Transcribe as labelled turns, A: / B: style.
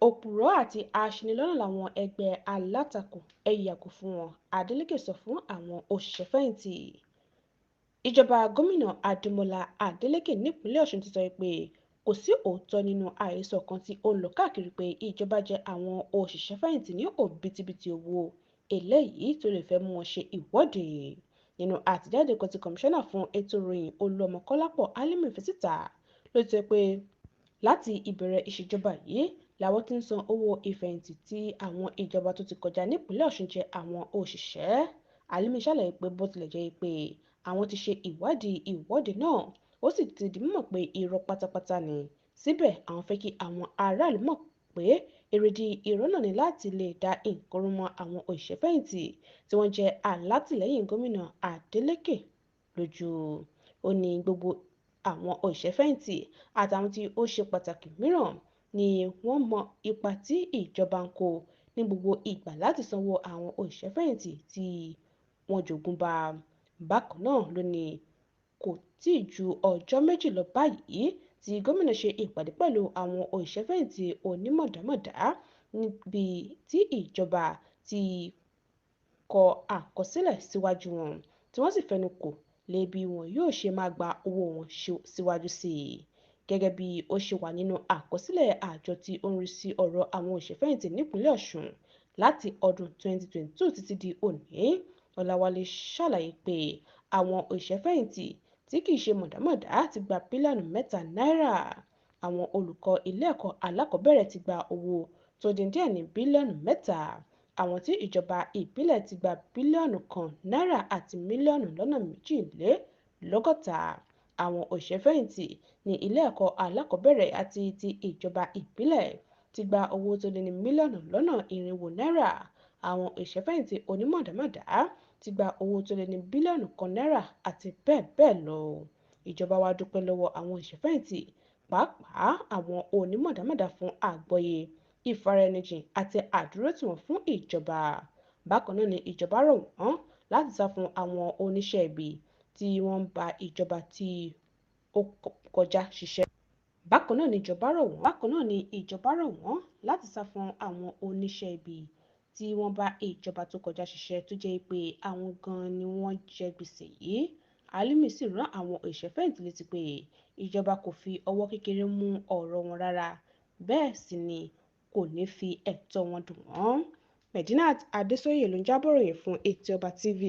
A: Opurọ àti aṣinilọna lawọn ẹgbẹ alatako, ẹ yago fún wọn, Adeleke sọ fún àwọn oṣiṣẹfẹyinti. Ìjọba gómìnà Adeleke nípìnlẹ̀ Ọ̀ṣun ti sọ pé kò sí òótọ́ nínú àhesọ kan tí ó ń lọ káàkiri pé ìjọba jẹ àwọn oṣiṣẹfẹyinti ní òbítíbitì owó eléyìí tó lè fẹ́ mú wọn ṣe ìwọ́de. Nínú àtẹ̀jáde kan tí kọmíṣánná fún ètò ìròyìn Olúọmọkọ́lápọ̀ Álímì fi síta ló ti sọ pé láti ìbẹ̀rẹ̀ ìṣèjọba yìí làwọn ti ń san owó ìfẹ̀yìntì tí àwọn ìjọba tó ti kọjá nípìnlẹ̀ Ọ̀ṣun jẹ àwọn òṣìṣẹ́. Álímì ṣàlàyé pé bó tilẹ̀ jẹ́ pé àwọn ti ṣe ìwádìí ìwọ́de náà ó sì ti di mímọ̀ pé irọ́ pátápátá ni, síbẹ̀ àwọn fẹ́ kí àwọn aráàlú mọ̀ pé èrèdí irọ́ náà ni láti lè dá nǹkan rú mọ́ àwọn òṣìṣẹ́fẹ̀yìntì tí wọ́n jẹ́ alátìlẹ́yìn gómìnà Adeleke lójú. Ó ní gbogbo àwọn òṣìṣẹ́fẹ̀yìntì àtàwọn tí ó ṣe pàtàkì mìíràn ni wọ́n mọ ipa tí ìjọba ń kó ní gbogbo ìgbà láti sanwó àwọn òṣìṣẹ́fẹ̀yìntì tí wọ́n jogún bá. Bákan náà ló ní kò tí ju ọjọ́ méjì lọ báyìí tí gómìnà ṣe ìpàdé pẹ̀lú àwọn òṣìṣẹ́fẹ̀yìntì onímọ̀dámọ̀dá níbi tí ìjọba ti kọ àkọsílẹ̀ síwájú wọn tí wọ́n sì fẹnu kò lé bí wọn yóò ṣe máa gba owó wọn síwájú sí i. Gẹ́gẹ́ bí ó ṣe wà nínú àkọsílẹ̀ àjọ tí ó ń rí sí ọ̀rọ̀ àwọn òṣìṣẹ́fẹ̀yìntì nípìnlẹ̀ Ọ̀ṣun láti ọdún 2022 títí di òní, Ọláwálé ṣàlàyé pé àwọn òṣìṣẹ́fẹ̀yìntì tí kì í ṣe mọ̀dámọ̀dá ti gba bílíọ̀nù 3 náírà, àwọn olùkọ́ ilé ẹ̀kọ́ alákọ̀ọ́bẹ̀rẹ̀ ti gba owó tó dín díẹ̀ ní bílíọ̀nù 3, àwọn tí ìjọba ìbílẹ̀ ti gba bílíọ̀nù 1 náírà àti mílíọ̀nù lọ́nà 62. Àwọn òṣìṣẹ́fẹ̀yìntì ní ilé ẹ̀kọ́ alákọ̀ọ́bẹ̀rẹ̀ àti ti ìjọba ìbílẹ̀ ti gba owó tó lé ní mílíọ̀nù lọ́nà 400 náírà. Àwọn òṣìṣẹ́fẹ̀yìntì onímọ̀dámọ̀dá ti gba owó tó lé ní bílíọ̀nù 1 náírà àti bẹ́ẹ̀ bẹ́ẹ̀ lọ. Ìjọba wa dúpẹ́ lọ́wọ́ àwọn òṣìṣẹ́fẹ̀yìntì, pàápàá àwọn onímọ̀dámọ̀dá fún àgbọ́yé, ìfaraẹnijìn àti àdúrótì wọn fún ìjọba. Bákan náà ni ìjọba rọ̀ wọ́n láti sá fún àwọn oníṣẹ́ ibi tí wọ́n ń ba ìjọba tí ó kọjá ṣiṣẹ́. Bákan náà ni ìjọba rọ̀ wọ́n láti sá fún àwọn oníṣẹ́ ibi tí wọ́n bá ìjọba tó kọjá ṣiṣẹ́ tó jẹ́ pé àwọn gan-an ni wọ́n jẹ gbèsè yìí. Álímì sì rán àwọn òṣìṣẹ́fẹ̀yìntì létí pé ìjọba kò fi ọwọ́ kékeré mú ọ̀rọ̀ wọn rárá, bẹ́ẹ̀ sì ni kò ní fi ẹ̀tọ́ wọn dùn wọ́n. Medinat Adésóyè ló ń jábọ̀ ròyìn fún Etí Ọba TV.